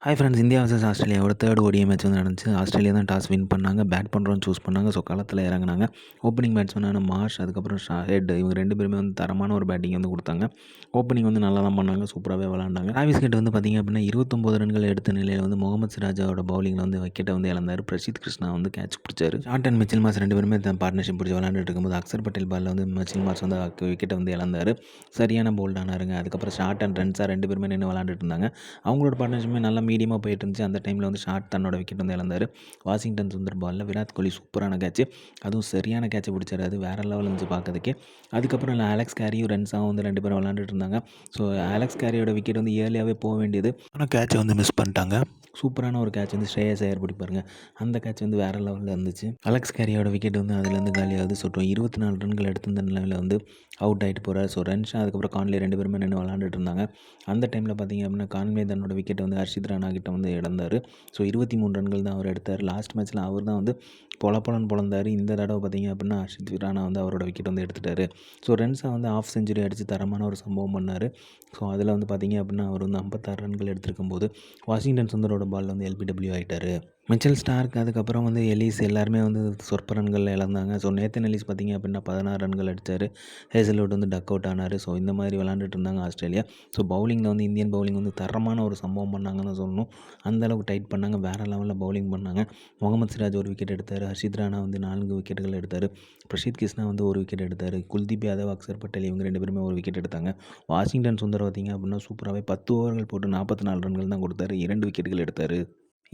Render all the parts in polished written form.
Hi friends, India versus ஆஸ்திரேலியாவோட third ODI match வந்து நடந்துச்சு. ஆஸ்திரேலியா தான் டாஸ் வின் பண்ணாங்க. பேட் பண்ணுறோன்னு சூஸ் பண்ணாங்க. ஸோ களத்தில் இறங்குனாங்க. ஓப்பனிங் பேட்ஸ்மேனான மார்ஷ், அதுக்கப்புறம் ஷாஹெட், இவங்க 2 பேருமே வந்து தரமான ஒரு பேட்டிங் வந்து கொடுத்தாங்க. ஓப்பனிங் வந்து நல்லா தான் பண்ணாங்க. சூப்பராகவே விளாண்டாங்க. டிராவிஸ் ஹெட் வந்து பார்த்திங்க அப்படின்னா 29 ரன்கள் எடுத்த நிலையில் வந்து முகமது சிராஜோட பவுலிங்கில் வந்து விக்கெட்டை வந்து இழந்தார். பிரசித் கிருஷ்ணா வந்து கேட்ச் பிடிச்சாரு. ஷார்ட் அண்ட் மிச்சில் மார்ஷ் 2 பேருமே பார்ட்னர்ஷிப் பிடிச்சி விளாண்டுட்டு இருக்கும்போது அக்சர் பட்டேல் பாலில் வந்து மிச்சில் மார்ஷ் வந்து விக்கெட்டை வந்து இழந்தார். சரியான போல்ட் ஆனாருங்க. அதுக்கப்புறம் ஷார்ட் அண்ட் ரன்ஸாக 2 பேருமே நின்று விளாண்டுட்டு இருந்தாங்க. அவங்களோட பார்ட்னர்ஷிப்புமே நல்லா மீடியமாக போயிட்டு இருந்துச்சு. அந்த டைமில் வந்து ஷார்ட் தன்னோட விக்கெட் வந்து இழந்தார். வாஷிங்டன் சுந்தர் பாலில் விராட் கோலி சூப்பரான கேட்ச், அதுவும் சரியான கேட்சை பிடிச்சாரு. அது வேறு லெவலில் இருந்துச்சு பார்க்கறதுக்கே. அதுக்கப்புறம் அலெக்ஸ் கேரியும் ரன்ஸாகவும் வந்து 2 பேரும் விளாண்டுட்டு இருந்தாங்க. ஸோ அலெக்ஸ் கேரியோட விக்கெட் வந்து ஏர்லியாகவே போக வேண்டியது, ஆனால் கேட்சை வந்து மிஸ் பண்ணிட்டாங்க. சூப்பரான ஒரு கேட்ச் வந்து ஸ்ரேயஸ் ஐயர் பிடிப்பாருங்க. அந்த கேட்ச் வந்து வேறு லெவலில் இருந்துச்சு. அலெக்ஸ் கேரியோட விக்கெட் வந்து அதுலேருந்து காலியாகுது. ஸோ 24 ரன்கள் எடுத்திருந்த நிலையில் வந்து அவுட் ஆகிட்டு போகிறார். ஸோ ரன்ஷா அதுக்கப்புறம் கான்லே 2 பேருமே நின்று விளாண்டுட்டு இருந்தாங்க. அந்த டைமில் பார்த்திங்க அப்படின்னா கான்வே தன்னோட விக்கெட் வந்து ஹர்ஷித் ராணா கிட்ட வந்து இழந்தார். ஸோ 23 ரன்கள் தான் அவர் எடுத்தார். லாஸ்ட் மேட்ச்சில் அவர் தான் வந்து பொலப்பொலன்னு பொழந்தார். இந்த தடவை பார்த்திங்க அப்படின்னா ஹர்ஷித் ராணா வந்து அவரோட விக்கெட் வந்து எடுத்துட்டார். ஸோ ரன்ஸை வந்து ஆஃப் செஞ்சுரி அடித்து தரமான ஒரு சம்பவம் பண்ணார். ஸோ அதில் வந்து பார்த்திங்க அப்படின்னா அவர் வந்து 56 ரன்கள் எடுத்திருக்கும் போது வாஷிங்டன் சுந்தரோட பாலில் வந்து எல்பிடபிள்யூ ஆகிட்டார். மிச்சல் ஸ்டார்க், அதுக்கப்புறம் வந்து எலிஸ் எல்லாருமே வந்து சொற்ப ரன்கள் இழந்தாங்க. ஸோ நேத்தன் எலிஸ் பார்த்திங்க அப்படின்னா 16 ரன்கள் அடித்தார். ஹேசல்வுட் வந்து டக் அவுட் ஆனார். ஸோ இந்த மாதிரி விளாண்டுட்டு இருந்தாங்க ஆஸ்திரேலியா. ஸோ பவுலிங்கில் வந்து இந்தியன் பவுலிங் வந்து தரமான ஒரு சம்பவம் பண்ணாங்கன்னு தான் சொல்லணும். அந்தளவுக்கு டைட் பண்ணாங்க. வேறு லெவலில் பவுலிங் பண்ணாங்க. முகமது சிராஜ் ஒரு விக்கெட் எடுத்தார். ஹர்ஷித் ராணா வந்து 4 விக்கெட்டுகள் எடுத்தார். பிரசித் கிருஷ்ணா வந்து ஒரு விக்கெட் எடுத்தார். குல்தீப் யாதவ், அக்சர் பட்டேல் இவங்க 2 பேருமே ஒரு விக்கெட் எடுத்தாங்க. வாஷிங்டன் சுந்தர் பார்த்திங்க அப்படின்னா சூப்பராகவே 10 ஓவர்கள் போட்டு 44 ரன்கள் தான் கொடுத்தாரு. 2 விக்கெட்டுகள் எடுத்தார்.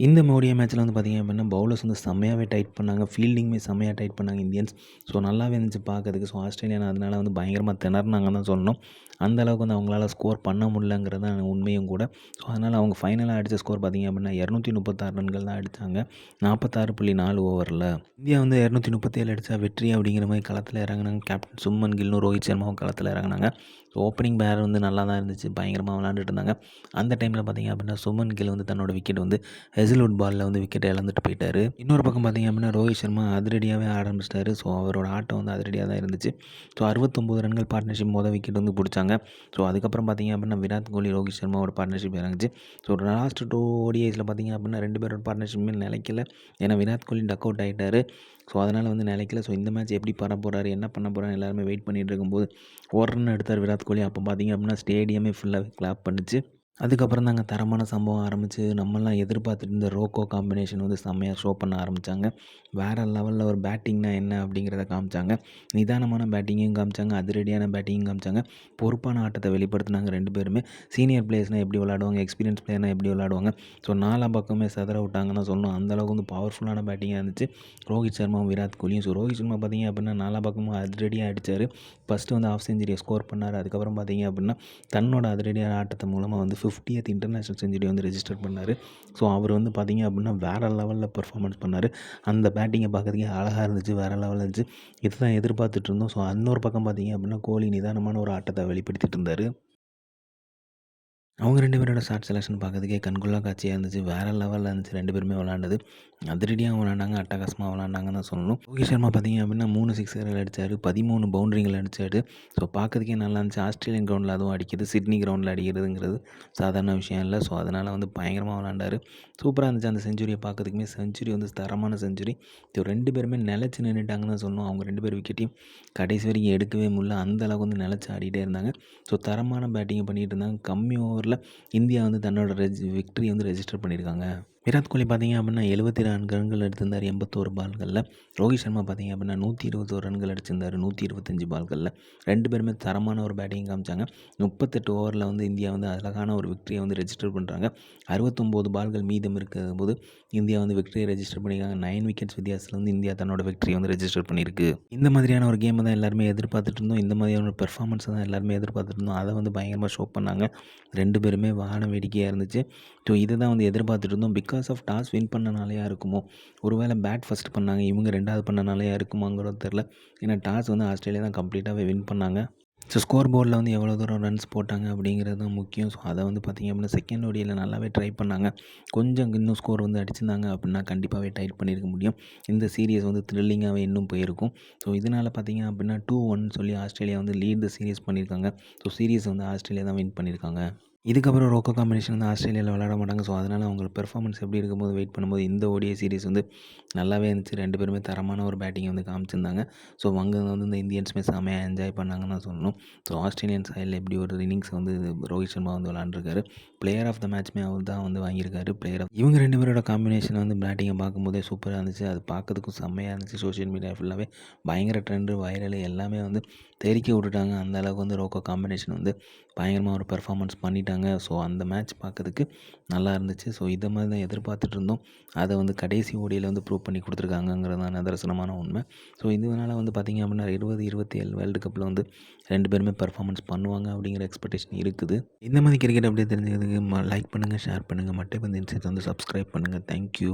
இந்த ஓடிஐ மேட்ச்சில் வந்து பார்த்திங்க அப்படின்னா பவுலர்ஸ் வந்து செம்மையாகவே டைட் பண்ணாங்க. ஃபீல்டிங்குமே செம்மையாக டைட் பண்ணாங்க இந்தியன்ஸ். ஸோ நல்லாவே இருந்துச்சு பார்க்கறதுக்கு. ஸோ ஆஸ்திரேலியா அதனால் வந்து பயங்கரமாக திணறினாங்கன்னு தான் சொல்லணும். அந்தளவுக்கு வந்து அவங்களால ஸ்கோர் பண்ண முடியலங்கிறது தான் உண்மையும் கூட. ஸோ அதனால் அவங்க ஃபைனலாக அடித்த ஸ்கோர் பார்த்திங்க அப்படின்னா 236 ரன்கள் தான் அடித்தாங்க 46.4 ஓவரில். இந்தியா வந்து 237 அடித்தா வெற்றி அப்படிங்கிற மாதிரி களத்தில் இறங்கினாங்க. கேப்டன் சுப்மன் கில்லும் ரோஹித் சர்மாவும் களத்தில் இறங்கினாங்க. ஸோ ஓப்பனிங் பேர் வந்து நல்லா தான் இருந்துச்சு. பயங்கரமாக விளாண்டுட்டு இருந்தாங்க. அந்த டைமில் பார்த்திங்க அப்படின்னா சுப்மன் கில் வந்து தன்னோட விக்கெட் வந்து ஹேசல்வுட் பாலில் வந்து விக்கெட்டை இழந்துட்டு போயிட்டார். இன்னொரு பக்கம் பார்த்திங்க அப்படின்னா ரோஹித் சர்மா அதிரடியாகவே ஆரம்பிச்சிட்டாரு. ஸோ அவரோட ஆட்டம் வந்து அதிரடியாக தான் இருந்துச்சு. ஸோ 69 ரன்கள் பார்ட்னர்ஷிப் விக்கெட் வந்து பிடிச்சாங்க. ஸோ அதுக்கப்புறம் பார்த்திங்க அப்படின்னா Virat Kohli, Rohit சர்மாவோட partnership இறங்குச்சு. So last 2 ஓடிஐஸில் பார்த்திங்க அப்படின்னா 2 பேரோட பார்ட்னர்ஷிப்புமே நிலைக்கல. ஏன்னா விராட் கோலி டக் அவுட் ஆகிட்டார். ஸோ அதனால் வந்து நிலைக்கல. ஸோ இந்த மேட்ச் எப்படி பண்ண போகிறாரு, என்ன பண்ண போகிறாரு எல்லாருமே வெயிட் பண்ணிகிட்டு இருக்கும்போது ஒரு ரன் எடுத்தார் விராட் கோலி. அப்போ பார்த்திங்க அப்படின்னா ஸ்டேடியமே ஃபுல்லாகவே கிளாப் பண்ணுச்சு. அதுக்கப்புறம் தாங்க தரமான சம்பவம் ஆரம்பித்து நம்மலாம் எதிர்பார்த்துட்டு இருந்த ரோக்கோ காம்பினேஷன் வந்து செம்மையாக ஷோ பண்ண ஆரம்பித்தாங்க. வேறு லெவலில் ஒரு பேட்டிங்னா என்ன அப்படிங்கிறத காமிச்சாங்க. நிதானமான பேட்டிங்கையும் காமிச்சாங்க, அதிரடியான பேட்டிங்கும் காமிச்சாங்க. பொறுப்பான ஆட்டத்தை வெளிப்படுத்தினாங்க 2 பேருமே. சீனியர் பிளேயர்ஸ்னால் எப்படி விளாடுவாங்க, எக்ஸ்பீரியன்ஸ் பிளேயர்னால் எப்படி விளாடுவாங்க. ஸோ 4 பக்கமே செதற விட்டாங்கன்னு தான் சொல்லணும். அந்தளவுக்கு வந்து பவர்ஃபுல்லான பேட்டிங்காக இருந்துச்சு ரோஹித் சர்மாவும் விராட் கோலியும். ஸோ ரோஹித் சர்மா பார்த்திங்க அப்படின்னா 4 பக்கமும் அதிரடியாக அடித்தார். ஃபஸ்ட்டு வந்து ஆஃப் செஞ்சுரியை ஸ்கோர் பண்ணார். அதுக்கப்புறம் பார்த்திங்க அப்படின்னா தன்னோட அதிரடியான ஆட்டத்தை மூலமாக வந்து 50th இன்டர்நேஷ்னல் செஞ்சுரி வந்து ரெஜிஸ்டர் பண்ணார். ஸோ அவர் வந்து பார்த்திங்க அப்படின்னா வேறு லெவலில் பெர்ஃபார்மன்ஸ் பண்ணார். அந்த பேட்டிங்கை பார்க்கறதுக்கே அழகாக இருந்துச்சு, வேறு லெவலில் இருந்துச்சு. இதுதான் எதிர்பார்த்துட்டு இருந்தோம். ஸோ இன்னொரு பக்கம் பார்த்திங்க அப்படின்னா கோலி நிதானமான ஒரு ஆட்டத்தை வெளிப்படுத்திட்டு இருந்தார். அவங்க 2 பேரோட ஷாட் செலெக்ஷன் பார்க்கறதுக்கே கண்கொள்ளா காட்சியாக இருந்துச்சு. வேறு லெவலில் இருந்துச்சு 2 பேருமே விளாண்டது. அதிரடியாக விளாண்டாங்க, அட்டகாசமாக விளாண்டாங்கன்னு தான் சொல்லணும். ரோஹித் சர்மா பார்த்திங்க அப்படின்னா 3 சிக்ஸர்கள் அடித்தார், 13 பவுண்டரிகள் அடித்தார். ஸோ பார்க்கறதுக்கே நல்லா இருந்துச்சு. ஆஸ்திரேலியன் கிரவுண்டில் அதுவும் அடிக்கிறது, சிட்னி கிரவுண்டில் அடிக்கிறதுங்கிறது சாதாரண விஷயம் இல்லை. ஸோ அதனால் வந்து பயங்கரமாக விளாண்டார். சூப்பராக இருந்துச்சு அந்த செஞ்சுரியை பார்க்கறதுக்குமே. செஞ்சுரி வந்து தரமான செஞ்சுரி. ஸோ 2 பேருமே நிலச்சி நின்றுட்டாங்கன்னு தான் சொல்லணும். அவங்க 2 பேர் விக்கெட்டையும் கடைசி வரைக்கும் எடுக்கவே முடியல. அந்த அளவுக்கு வந்து நிலச்சி ஆடிட்டே இருந்தாங்க. ஸோ தரமான பேட்டிங்கை பண்ணிகிட்டு இருந்தாங்க. கம்மி ஓவரில் இந்தியா வந்து தன்னோட விக்டரி வந்து ரெஜிஸ்டர் பண்ணியிருக்காங்க. விராட் கோலி பார்த்திங்க அப்படின்னா 74 ரன்கள் எடுத்திருந்தார் 81 பால்களில். ரோஹித் சர்மா பார்த்திங்க அப்படின்னா 121 ரன்கள் அடிச்சிருந்தார் 125 பால்களில். 2 பேருமே தரமான ஒரு பேட்டிங் காமிச்சாங்க. 38 ஓவரில் வந்து இந்தியா வந்து அழகான ஒரு விக்டரியை வந்து ரெஜிஸ்டர் பண்ணுறாங்க. 69 பால்கள் மீதம் இருக்கிற போது இந்தியா வந்து விக்டரியை ரெஜிஸ்டர் பண்ணியிருக்காங்க. 9 விக்கெட்ஸ் வித்தியாசத்தில் வந்து இந்தியா தன்னோட விக்டரியை வந்து ரெஜிஸ்டர் பண்ணியிருக்கு. இந்த மாதிரியான ஒரு கேமை தான் எல்லாருமே எதிர்பார்த்துட்டு இருந்தோம். இந்த மாதிரியான ஒரு பெர்ஃபார்மன்ஸை தான் எல்லாருமே எதிர்பார்த்துட்டு இருந்தோம். அதை வந்து பயங்கரமாக ஷோ பண்ணாங்க. 2 பேருமே வான வேடிக்கையாக இருந்துச்சு. ஸோ இதை தான் வந்து எதிர்பார்த்துட்டு இருந்தோம். பிகாஸ் ஆஃப் டாஸ் வின் பண்ணனாலையா இருக்குமோ, ஒருவேளை பேட் ஃபஸ்ட் பண்ணாங்க, இவங்க 2வது பண்ணனாலையா இருக்குமாங்கிறது தெரில. ஏன்னா டாஸ் வந்து ஆஸ்திரேலியா தான் கம்ப்ளீட்டாகவே வின் பண்ணாங்க. ஸோ ஸ்கோர் போர்டில் வந்து எவ்வளோ தூரம் ரன்ஸ் போட்டாங்க அப்படிங்கிறது தான் முக்கியம். ஸோ அதை வந்து பார்த்திங்க அப்படின்னா செகண்ட் ஓடியில் நல்லாவே ட்ரை பண்ணாங்க. கொஞ்சம் இன்னும் ஸ்கோர் வந்து அடிச்சிருந்தாங்க அப்படின்னா கண்டிப்பாகவே டைட் பண்ணியிருக்க முடியும். இந்த சீரியஸ் வந்து த்ரில்லிங்காகவே இன்னும் போயிருக்கும். ஸோ இதனால் பார்த்திங்க அப்படின்னா 2-1 சொல்லி ஆஸ்திரேலியா வந்து லீட் த சீரியஸ் பண்ணியிருக்காங்க. ஸோ சீரியஸ் வந்து ஆஸ்திரேலியா தான் வின் பண்ணியிருக்காங்க. இதுக்கப்புறம் ரோக்கோ காம்பினேஷன் வந்து ஆஸ்திரேலியாவில் விளையாட மாட்டாங்க. ஸோ, அதனால் அவங்க பெர்ஃபார்மன்ஸ் எப்படி இருக்கும்போது வெயிட் பண்ணும்போது இந்த ஓடிஐ சீரிஸ் வந்து நல்லாவே இருந்துச்சு. 2 பேருமே தரமான ஒரு பேட்டிங்கை வந்து காமிச்சிருந்தாங்க. ஸோ, அங்கே வந்து இந்த இந்தியன்ஸுமே செமையா என்ஜாய் பண்ணாங்கன்னு தான் சொல்லணும். ஸோ, ஆஸ்திரேலியன் சைடில் எப்படி ஒரு இன்னிங்ஸ் வந்து ரோஹித் சர்மா வந்து விளாண்டுருக்காரு. பிளேயர் ஆஃப் த மேட்ச்மே அவர் தான் வந்து வாங்கியிருக்காரு. இவங்க 2 பேரோட காம்பினேஷன் வந்து பேட்டிங்கை பார்க்கும்போதே சூப்பராக இருந்துச்சு. அது பார்க்கறதுக்கும் செம்மையாக இருந்துச்சு. சோஷியல் மீடியா ஃபுல்லாகவே பயங்கர ட்ரெண்டு, வைரலு எல்லாமே வந்து தெறிக்க விட்டுட்டாங்க. அந்த அளவுக்கு வந்து ரோக்கோ காம்பினேஷன் வந்து பயங்கரமாக ஒரு பெர்ஃபார்மன்ஸ் பண்ணிட்டாங்க. ஸோ, அந்த மேட்ச் பார்க்கறதுக்கு நல்லா இருந்துச்சு. ஸோ, இதை மாதிரி தான் எதிர்பார்த்துட்டு இருந்தோம். அதை வந்து கடைசி ஓடியில் வந்து ப்ரூவ் பண்ணி கொடுத்துருக்காங்கங்கிறது தான் நிதர்சனமான உண்மை. ஸோ, இதனால் வந்து பார்த்திங்க அப்படின்னா 2027 வேர்ல்டு கப்பில் வந்து 2 பேருமே பெர்ஃபார்மன்ஸ் பண்ணுவாங்க அப்படிங்கிற எக்ஸ்பெக்டேஷன் இருக்குது. இந்த மாதிரி கிரிக்கெட் அப்படியே தெரிஞ்சுக்கிறதுக்கு லைக் பண்ணுங்கள், ஷேர் பண்ணுங்கள். மட்டை பந்து இன்சைட்ஸ் வந்து சப்ஸ்கிரைப் பண்ணுங்கள். தேங்க்யூ.